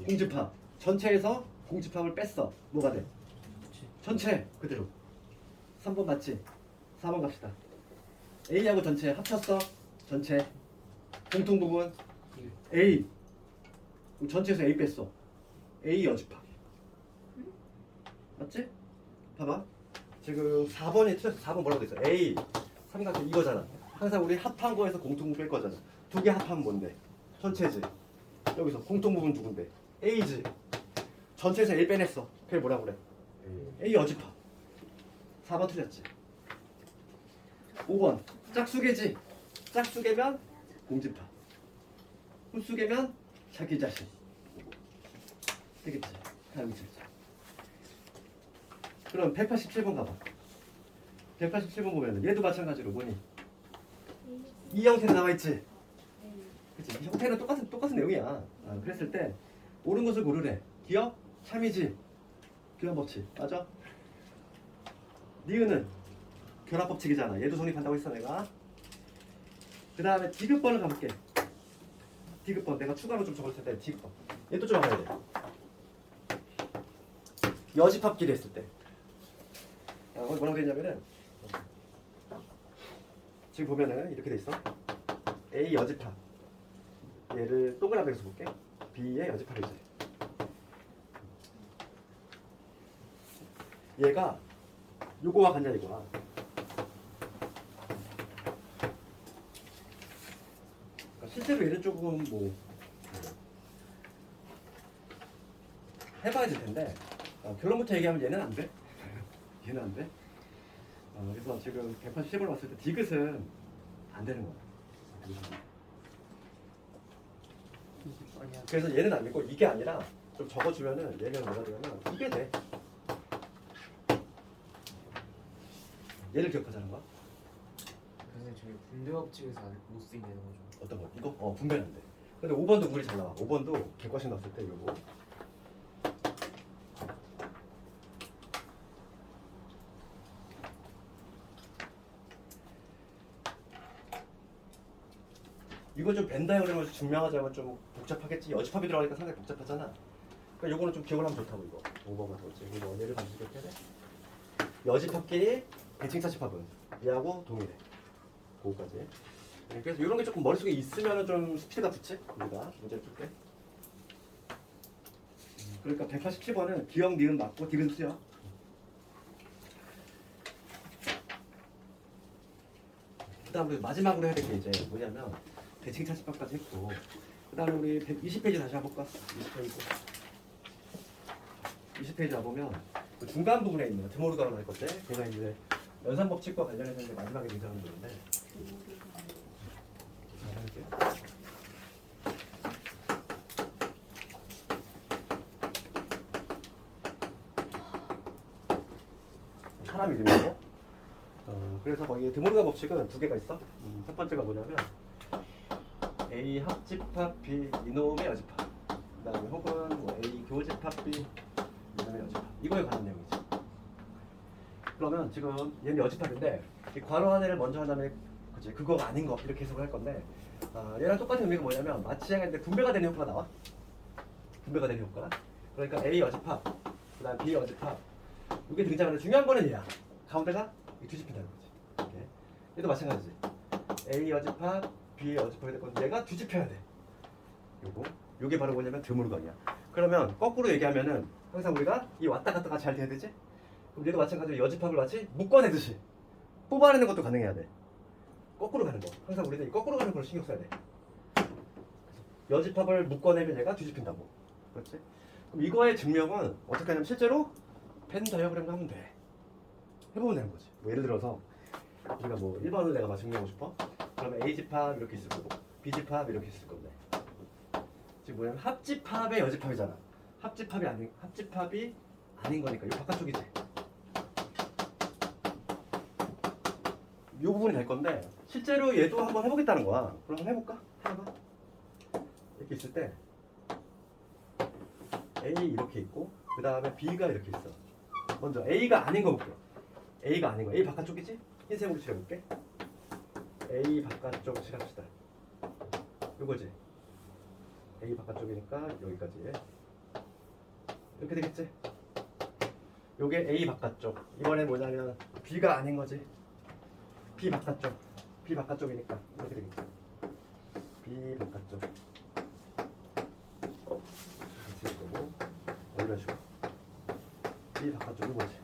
Speaker 1: 공집합. 전체에서 공집합을 뺐어. 뭐가 돼? 전체 그대로. 3번 맞지? 4번 갑시다. A하고 전체 합쳤어. 전체 공통부분 A. 그럼 전체에서 A 뺐어. A 여집합. 맞지? 봐봐. 지금 4번이 틀렸어. 4번 뭐라고 돼 있어? A 삼각형 이거잖아. 항상 우리 합한 거에서 공통부분 뺄 거잖아. 두 개 합하면 뭔데? 전체지. 여기서 공통부분 누군데? A지. 전체에서 A 빼냈어. 그게 뭐라고 그래? A 여집합. 4번 틀렸지. 5번 짝수개지. 짝수개면 공집합. 홀수개면 자기 자신. 되겠지. 다음 있지. 그럼 187번 가봐. 187번 보면은 얘도 마찬가지로 뭐니? 이 형태로 나와 있지. 그치? 이 형태는 똑같은 내용이야. 그랬을 때 옳은 것을 고르래. 기억? 참이지. 교환 법칙. 맞아? 니은은 결합 법칙이잖아. 얘도 성립한다고 했어 내가. 그 다음에 디귿번을 가볼게. 디귿번 내가 추가로 좀 적을 텐데 디귿번. 얘도 좀 알아야 돼. 여집합끼리 했을 때. 거기 뭐라고 되냐면은 지금 보면은 이렇게 돼 있어. A 여집합. 얘를 동그라미로 써볼게. B의 여집합이지. 얘가 요거와 같냐 이거야. 그러니까 실제로 얘는 조금 뭐 해봐야 될 텐데 결론부터 얘기하면 얘는 안 돼. 얘는 안 돼. 그래서 지금 180을 봤을 때 디귿은 안 되는 거야. 그래서 얘는 안 되고 이게 아니라 좀 적어주면은 얘는 뭐가 되냐면 이게 돼. 얘를 기억하자는 거야.
Speaker 3: 선생님 저희 분배 법칙에서 아직 못 쓰게 되는 거죠.
Speaker 1: 어떤 거? 이거? 분배는 안 돼. 근데 5번도 물이 잘 나와. 5번도 객관식 나왔을 때 이거. 이거 좀 벤다이어그램을 증명하자면 좀 복잡하겠지. 여집합이 들어가니까 상당히 복잡하잖아. 그러니까 요거는 좀 기억을 하면 좋다고 이거. 5번만 더지. 이거 얘를 가지고 이렇게 해. 여집합끼리 대칭사 집합은 얘하고 동일해. 그거까지. 그래서 이런 게 조금 머릿속에 있으면은 좀 스피드가 붙지. 우리가 문제를 풀게. 그러니까 187번은 기억 니은 맞고 디귿 수요. 그다음에 마지막으로 해야 될 게 이제 뭐냐면 대칭사 집합까지 했고, 그다음에 우리 120페이지 다시 해볼까? 20페이지 와보면 그 중간 부분에 있는 드모르가로 할 건데, 제가 이제 연산 법칙과 관련해서 이제 마지막에 문제하는 건데. 사람 이름이고. 그래서 거기 드모르간 법칙은 두 개가 있어. 첫 번째가 뭐냐면 A 합집합 B 이놈의 여집합. 그다음에 혹은 뭐 A 교집합 B 이놈의 여집합. 이거에 관한 내용이지. 그러면 지금 얘는 여집합인데 이 괄호 하나를 먼저 한 다음에 그치 그거가 아닌 거 이렇게 해석을 할 건데 얘랑 똑같은 의미가 뭐냐면 마치 행인데 분배가 되는 효과가 나와. 분배가 되는 효과. 그러니까 A 여집합, 그다음 B 여집합. 이게 등장하는 중요한 거는 얘야. 가운데가 뒤집힌다는 거지. 이렇게. 얘도 마찬가지지. A 여집합, B 여집합이 될 건데 얘가 뒤집혀야 돼. 요게 바로 뭐냐면 드모르간이야. 그러면 거꾸로 얘기하면은 항상 우리가 이 왔다 갔다가 잘 돼야 되지. 그럼 얘도 마찬가지로 여집합을 마치 묶어내듯이 뽑아내는 것도 가능해야 돼. 거꾸로 가는 거. 항상 우리는 이 거꾸로 가는 걸 신경 써야 돼. 여집합을 묶어내면 얘가 뒤집힌다고. 그렇지? 그럼 이거의 증명은 어떻게 하냐면 실제로 펜 다이어그램을 하면 돼. 해보면 되는 거지. 뭐 예를 들어서 우리가 뭐 1번을 내가 막 증명하고 싶어. 그러면 A집합 이렇게 있을 거고 B집합 이렇게 있을 건데 지금 뭐냐면 합집합의 여집합이잖아. 합집합이 아닌 거니까 이 바깥쪽이지. 이 부분이 될 건데 실제로 얘도 한번 해보겠다는 거야. 그럼 한번 해볼까? 해봐. 이렇게 있을 때 A 이렇게 있고 그 다음에 B가 이렇게 있어. 먼저 A가 아닌 거 볼게요. A가 아닌 거. A 바깥쪽이지? 흰색으로 칠해볼게. A 바깥쪽 칠합시다. 요거지. A 바깥쪽이니까 여기까지. 이렇게 되겠지? 요게 A 바깥쪽. 이번엔 뭐냐면 B가 아닌 거지. B 바깥쪽. B 바깥쪽이니까 이렇게 되겠지. B 바깥쪽. 이렇게 칠 거고 이런 식으로. B 바깥쪽이 뭐지?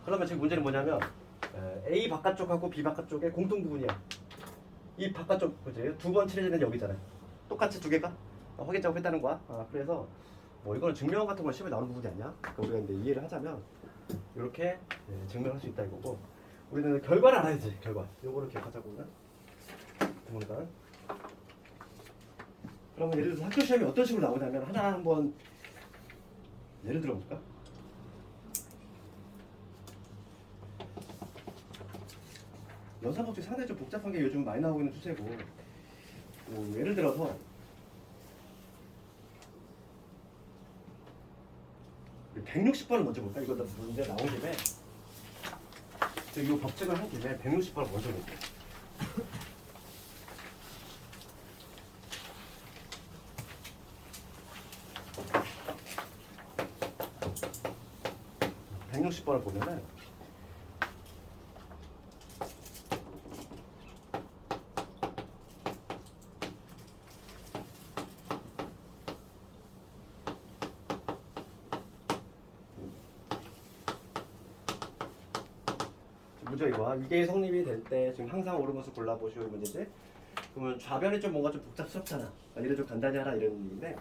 Speaker 1: 그러면 지금 문제는 뭐냐면 A 바깥쪽하고 B 바깥쪽의 공통 부분이야. 이 바깥쪽 그지? 두 번 칠해지는 여기잖아요. 똑같이 두 개가 확인 작업했다는 거야. 그래서 뭐 이거는 증명 같은 건 시험에 나오는 부분이 아니야. 그러니까 우리가 이제 이해를 하자면 이렇게 증명할 수 있다 이거고 우리는 결과를 알아야지. 결과. 요거를 기억하자고는. 그러니까 그러면 예를 들어서 학교 시험이 어떤 식으로 나오냐면 하나 한번 예를 들어 볼까? 연산법칙 상당히 좀 복잡한 게 요즘 많이 나오고 있는 추세고 예를 들어서 160번을 먼저 볼까? 이거 문제 나온 김에 이 법칙을 한 김에 160번을 먼저 볼게. (160번을) 보면은 문제 이거야. 이게 성립이 될 때 지금 항상 옳은 것을 골라보시오 이 문제지. 그러면 좌변이 좀 뭔가 좀 복잡스럽잖아. 얘를 좀 간단히 하라 이런 얘기인데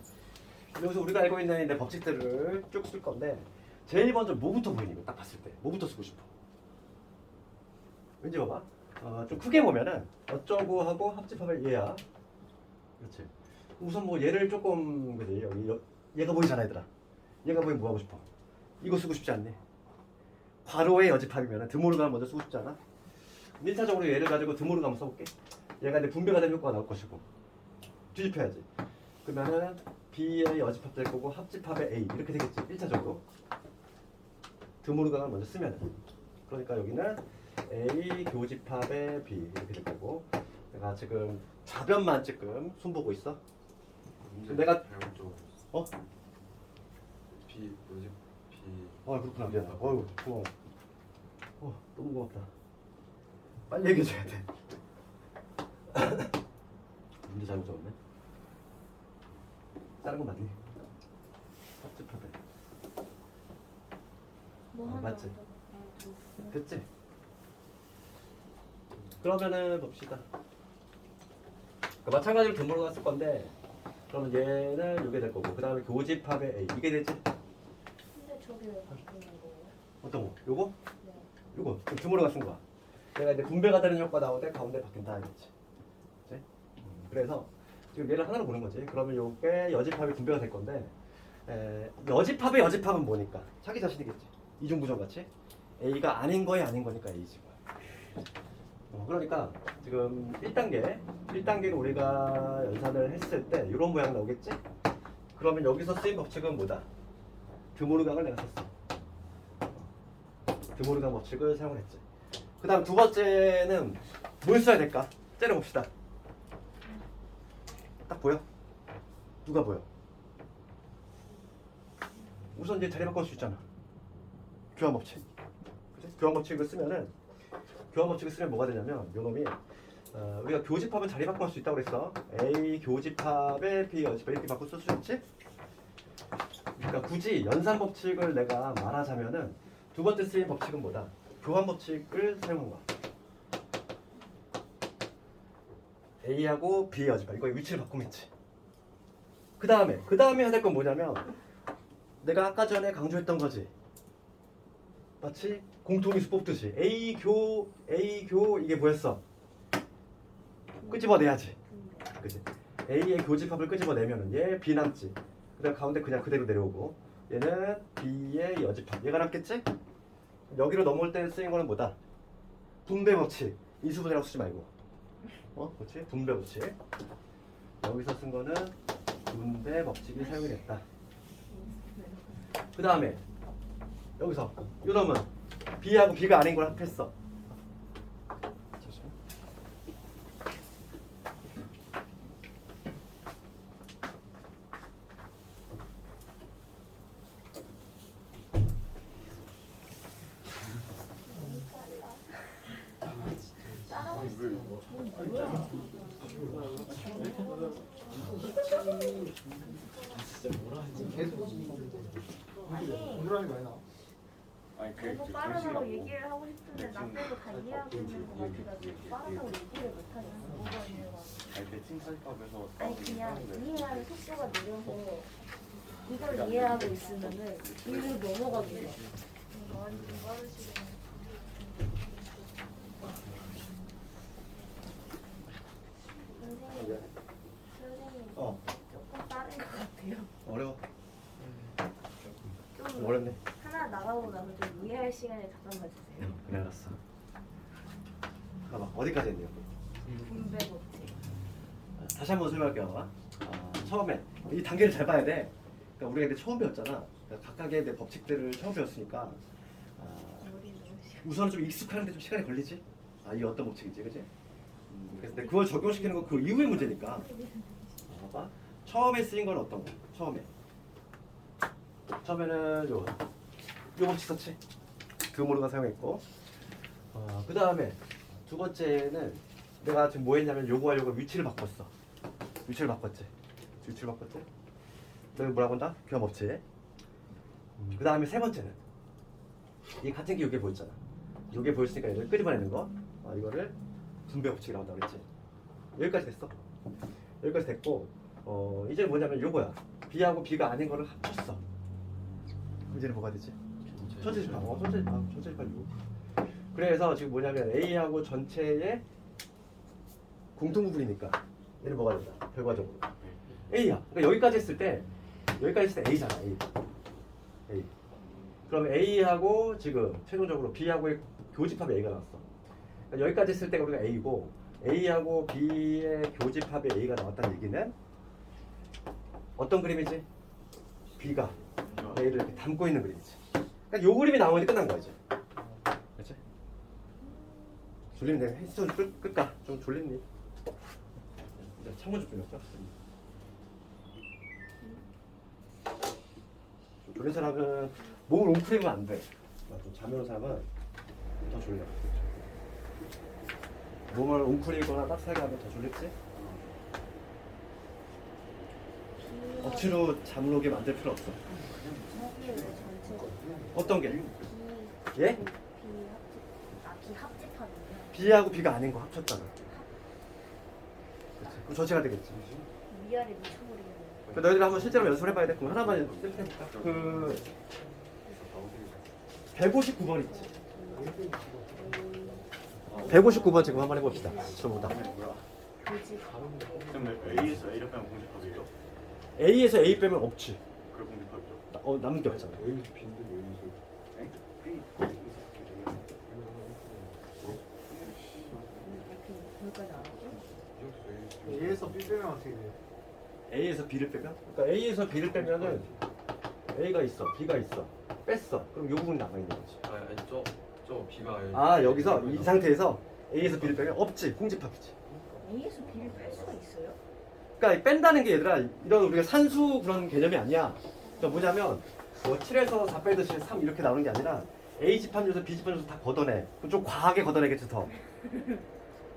Speaker 1: 여기서 우리가 알고 있는 내 법칙들을 쭉 쓸 건데 제일 먼저 뭐부터 보이니? 딱 봤을 때 뭐부터 쓰고 싶어? 왠지 봐봐. 좀 크게 보면은 어쩌고 하고 합집합을 얘야. 그렇지. 우선 뭐 얘를 조금 그지 여기 얘가 보이잖아 얘들아. 얘가 보이면 뭐 하고 싶어? 이거 쓰고 싶지 않니? 괄호의 여집합이면 드모르간 먼저 쓰고 싶지 않아? 1차적으로 얘를 가지고 드모르간 한번 써볼게. 얘가 이제 분배가 되는 효과가 나올 것이고 뒤집혀야지. 그러면은 B의 여집합 될 거고 합집합의 A 이렇게 되겠지. 1차적으로 드모르간을 먼저 쓰면은 그러니까 여기는 A 교집합의 B 이렇게 될 거고 내가 지금 좌변만 지금 손보고 있어. 내가 어?
Speaker 3: B 뭐지? B
Speaker 1: 그렇구나. 미안해. 어휴 고마워. 너무 고맙다. 빨리 얘기해줘야 돼. 문제 잘못 적었네. 다른 거 맞니? 합집합에
Speaker 4: 뭐 하나
Speaker 1: 맞지?
Speaker 4: 안
Speaker 1: 됐지? 그러면은 봅시다. 마찬가지로 드모르간 쓸 건데 그러면 얘는 이게 될 거고 그 다음에 교집합의 A 이게 되지?
Speaker 4: 근데 저게 왜 바뀌는 거예요?
Speaker 1: 어떤 거? 요거?
Speaker 4: 네.
Speaker 1: 요거 드모르간 쓴 거야. 내가 이제 분배가 되는 효과 나올 때 가운데 바뀐다 이거지. 그치? 그래서 지금 얘를 하나로 보는 거지. 그러면 요게 여집합이 분배가 될 건데 여집합의 여집합은 뭐니까? 자기 자신이겠지. 이중부정 같이 A가 아닌 거에 아닌 거니까 A지. 그러니까 지금 1단계는 우리가 연산을 했을 때 이런 모양 나오겠지? 그러면 여기서 쓰인 법칙은 뭐다? 드모르강을 내가 썼어. 드모르강 법칙을 사용을 했지. 그 다음 두 번째는 뭘 써야 될까? 때려봅시다. 딱 보여? 누가 보여? 우선 이제 자리 바꿀 수 있잖아. 교환 법칙. 그치? 교환 법칙을 쓰면 뭐가 되냐면 요놈이 우리가 교집합은 자리 바꿀 수 있다고 그랬어. A 교집합에 B 여집합 이렇게 바꿔 쓸 수 있지? 그러니까 굳이 연산 법칙을 내가 말하자면은 두 번째 쓰인 법칙은 뭐다? 교환 법칙을 사용한 거야. A하고 B 여집합 이거 위치를 바꾸면 있지. 그 다음에 해야 될 건 뭐냐면 내가 아까 전에 강조했던 거지. 마치 공통인수 뽑듯이 A교 이게 뭐였어? 끄집어내야지. 그치? A의 교집합을 끄집어내면은 얘 B 남지. 그다음 가운데 그냥 그대로 내려오고 얘는 B의 여집합. 얘가 남겠지? 여기로 넘어올 때 쓰인 거는 뭐다? 분배 법칙. 인수분해라고 쓰지 말고. 그렇지? 분배 법칙. 여기서 쓴 거는 분배 법칙이 사용이 됐다. 그 다음에 여기서 요놈은 B하고 B가 아닌 걸 합했어.
Speaker 2: 동그라미 많이 나와.
Speaker 4: 너무 빠르다고 얘기를 하고 싶은데 나 빼고 다 이해하고 있는 것 같아가지고 빠르다고 얘기를 못하겠어. 뭐가 있는 거 아니 그냥 이해하는 속도가 느려서 이걸 이해하고 있으면은 일로 넘어가게 돼. 많이 좀 빠르시네. 선생님 조금 빠른 것 같아요.
Speaker 1: 어려워.
Speaker 4: 좀
Speaker 1: 어렵네.
Speaker 4: 하나 나가고 나서 좀 이해할 시간을 잠깐만 주세요.
Speaker 1: 그래 알았어. 봐봐 어디까지 했네요?
Speaker 4: 분배 법칙.
Speaker 1: 다시 한번 설명할게요. 처음에 이 단계를 잘 봐야 돼. 그러니까 우리가 이제 처음 배웠잖아. 그러니까 각각의 내 법칙들을 처음 배웠으니까
Speaker 4: 머리 너무 싫어.
Speaker 1: 우선 좀 익숙하는데 좀 시간이 걸리지. 이 어떤 법칙이지, 그지? 그래서 근데 그걸 적용시키는 건 그 이후의 문제니까. 봐봐. 처음에 쓰인 건 어떤 거? 처음에는 요 법칙 썼지. 드모르가 사용했고. 그 다음에 두 번째는 내가 지금 뭐 했냐면 요거 하려고 위치를 바꿨어. 위치를 바꿨지. 내가 뭐라고 한다? 교환 법칙. 그 다음에 세 번째는 이 같은 게 요게 보였잖아. 요게 보였으니까 얘를 끄집어내는 거. 이거를 분배 법칙이라고 한다고 그랬지. 여기까지 됐어. 여기까지 됐고 이제 뭐냐면 요거야. B하고 B가 아닌 거를 합쳤어. 이제는 뭐가 되지? 천체집합. 천체집합 요. 그래서 지금 뭐냐면 A하고 전체의 공통 부분이니까 얘는 뭐가 된다? 결과적으로 A야. 그러니까 여기까지 했을 때 A잖아. A. 그럼 A하고 지금 최종적으로 B하고의 교집합의 A가 나왔어. 그러니까 여기까지 했을 때 우리가 A고 A하고 B의 교집합의 A가 나왔다는 얘기는 어떤 그림이지? B가 A를 이렇게 담고 있는 그림이지. 그러니까 요 그림이 나오면 끝난 거야 이제. 그렇지? 졸리면 내가 헬스 좀 끌까? 좀 졸렸니? 창문 좀 빌렸어. 졸린 사람은 몸을 웅크리면 안 돼. 좀 잠이 오는 사람은 더 졸려. 몸을 웅크리거나 따뜻하게 하면 더 졸립지? 억지로 잠을 오게 만들 필요 없어.
Speaker 4: 저기 왜 전체
Speaker 1: 어떤 게? 예?
Speaker 4: B 합집합이요.
Speaker 1: B하고 B가 아닌 거 합쳤잖아. 그치. 그럼 전체가 되겠지.
Speaker 4: 위아래 미쳐버리겠네.
Speaker 1: 그 너희들 한번 실제로 연습을 해봐야 돼. 그럼 하나만 쓸테니까. 그 159번 있지. 159번 지금 한번 해봅시다. 저보다.
Speaker 5: 그러면 A에서 A를 빼면 공집합이에요?
Speaker 1: A에서 A 빼면 없지.
Speaker 5: 그래 공집합이죠.
Speaker 1: 남는 게 없잖아.
Speaker 2: A에서 B인데 A에서
Speaker 4: 여기까지 안 하고?
Speaker 2: A에서 B 빼면 어떻게 돼요?
Speaker 1: A에서 B를 빼면? 그러니까 A에서 B를 빼면은 A가 있어, B가 있어. 뺐어. 그럼 요 부분 남아 있는 거지.
Speaker 3: 아니 저 B가
Speaker 1: 아 여기서 이 상태에서 A에서 B를 빼면 없지. 공집합이지.
Speaker 4: A에서 B를 뺄 수가 있어요?
Speaker 1: 그러니까 뺀다는 게 얘들아 이런 우리가 산수 그런 개념이 아니야. 그러니까 뭐냐면 뭐 7에서 4 빼듯이 3 이렇게 나오는 게 아니라 A 집합 요소, B 집합 요소 다 걷어내. 그럼 좀 과하게 걷어내겠지 더.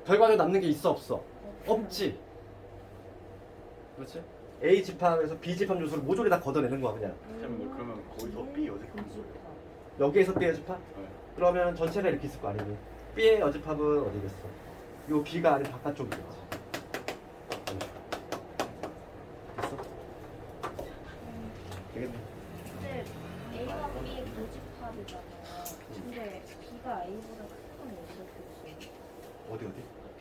Speaker 1: 결과적으로 남는 게 있어 없어? 없지. 그렇지? A 집합에서 B 집합 요소를 모조리 다 걷어내는 거야 그냥.
Speaker 5: 쌤, 그러면 거기서 B 여집합 있어요?
Speaker 1: 여기에서 B의 집합?
Speaker 5: 네.
Speaker 1: 그러면 전체를 이렇게 있을 거 아니니? B의 여집합은 어디겠어? 요 B가 아닌 바깥쪽이겠지. 됐어? 되겠네.
Speaker 4: 근데 A와 B의 고집합이잖아요. 근데 B가 A보다 큰 건 어떻게 있어요?
Speaker 1: 어디?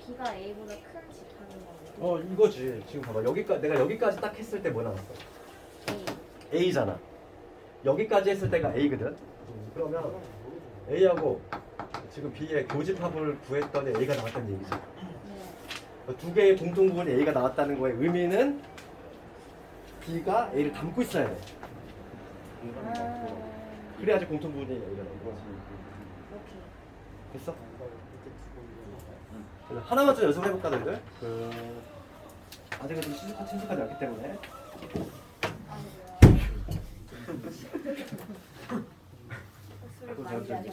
Speaker 4: B가 A보다 큰 집합인 건
Speaker 1: 이거지. 지금 봐봐. 여기까지 내가 여기까지 딱 했을 때 뭐 나왔어?
Speaker 4: A.
Speaker 1: A잖아. 여기까지 했을 때가 A거든. 그러면 A하고 지금 B의 교집합을 구했더니 A가 나왔다는 얘기지.
Speaker 4: 네.
Speaker 1: 두 개의 공통 부분이 A가 나왔다는 거의 의미는 B가 A를 담고 있어야 돼. 그래야지 공통 부분이 A가 나오는 거지.
Speaker 4: 오케이.
Speaker 1: 됐어? 하나만 좀 연습해볼까 너희들? 아직은 좀 친숙하지 않기 때문에.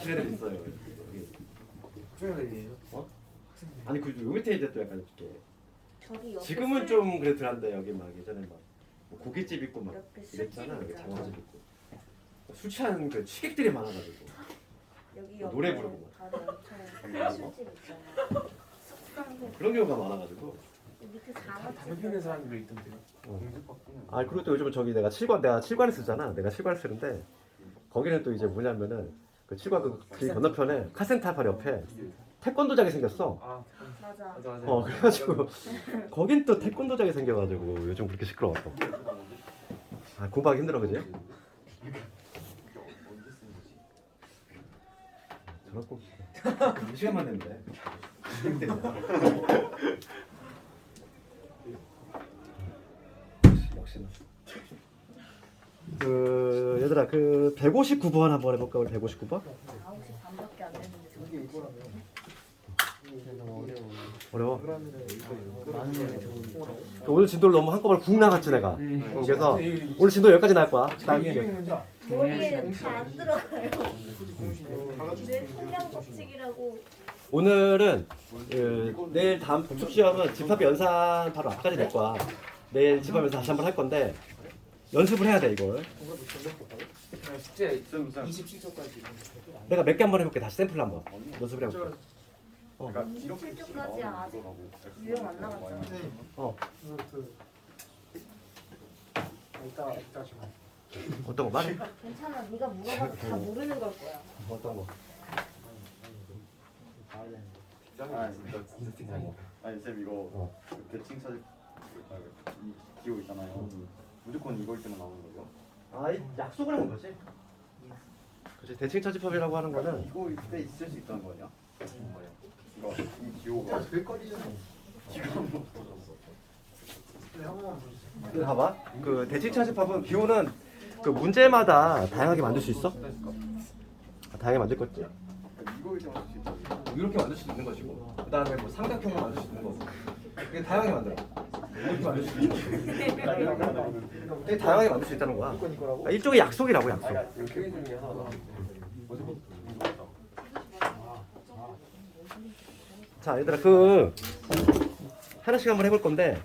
Speaker 1: 친애들 있어요. 여기.
Speaker 3: 학생들이에요?
Speaker 1: 어? 아니 그 밑에 이제 또 약간 이렇게
Speaker 4: 저기 옆에
Speaker 1: 지금은 좀 그래도 한데 여기 막 예전에 막뭐 고깃집 있고 막
Speaker 4: 옆에
Speaker 1: 이랬잖아.
Speaker 4: 술집
Speaker 1: 여기
Speaker 4: 있잖아.
Speaker 1: 장어집 있고 술 취하는 그 취객들이 많아가지고
Speaker 4: 여기
Speaker 1: 노래
Speaker 4: 옆에
Speaker 1: 부르고
Speaker 4: 바로 옆에 술집 있잖아요. 숙성도
Speaker 1: 그런 경우가 많아가지고.
Speaker 4: 밑에 장어집.
Speaker 3: 다른 사람들도 있던데요.
Speaker 1: 아 그리고 또 요즘 저기 내가 7관을 쓰잖아. 내가 7관을 쓰는데 거기는 또 이제 뭐냐면은 그 7관 그 건너편에 카센터팔 옆에 태권도장이 생겼어.
Speaker 3: 아
Speaker 4: 맞아.
Speaker 3: 맞아.
Speaker 1: 그래가지고 거긴 또 태권도장이 생겨가지고 요즘 그렇게 시끄러워. 아 공부하기 힘들어 그지? 저렇고 2시간만 했는데 역시나 그 얘들아 그 159번 한번 해볼까? 우리 159번?
Speaker 4: 9시 반밖에 안 됐는데
Speaker 2: 이게 이거라면 이게 너무
Speaker 1: 어려워?
Speaker 2: 그러면은
Speaker 1: 오늘 진도를 너무 한꺼번에 국 나갔지 내가. 그래서 오늘 진도 여기까지 나갈 거야.
Speaker 4: 머리에 다 안 들어가요. 내 성량 법칙이라고.
Speaker 1: 오늘은 내일 다음 복습 시험은 집합 연산 바로 앞까지 낼 거야. 내일 집합 연산 다시 한번 할 건데 연습을 해야 돼 이걸.
Speaker 3: 숙제
Speaker 5: 쌤,
Speaker 3: 27초까지.
Speaker 1: 내가 몇 개 한번 해볼게. 다시 샘플 한번 연습을 해볼게.
Speaker 5: 그러니까 이렇게
Speaker 4: 27초까지 아직 유형 안 나갔잖아.
Speaker 2: 이따 좀
Speaker 1: 어떤 거 말해?
Speaker 4: 괜찮아. 네가 물어봐도 다 모르는 걸 거야.
Speaker 1: 어떤 거?
Speaker 5: 아니 쌤 이거 그 대칭 찾을 이 기호 있잖아요. 무조건 이걸 때만 나오는 거죠?
Speaker 1: 아, 약속을 한 거지. 그렇지. 대칭 차집합이라고 하는 거는
Speaker 5: 이거 이때 있을 수 있다는 거 아니야? 이거 이 기호가
Speaker 2: 될거리잖아.
Speaker 1: 봐봐. 그 대칭 차집합은 기호는 그 문제마다 다양하게 만들 수 있어? 다양하게 만들 거지.
Speaker 5: 이거일 때만 할수 있다.
Speaker 1: 이렇게 만들 수 있는 것이고, 그 다음에 뭐 삼각형을 만들 수 있는 거고, 되게 다양하게 만들어. 이렇게 만들 수 있는 거고. 되게 다양하게 만들 수 있다는 거야. 아, 일종의 약속이라고 약속.
Speaker 5: 이렇게
Speaker 1: 자, 얘들아 그 하나씩 한번 해볼 건데.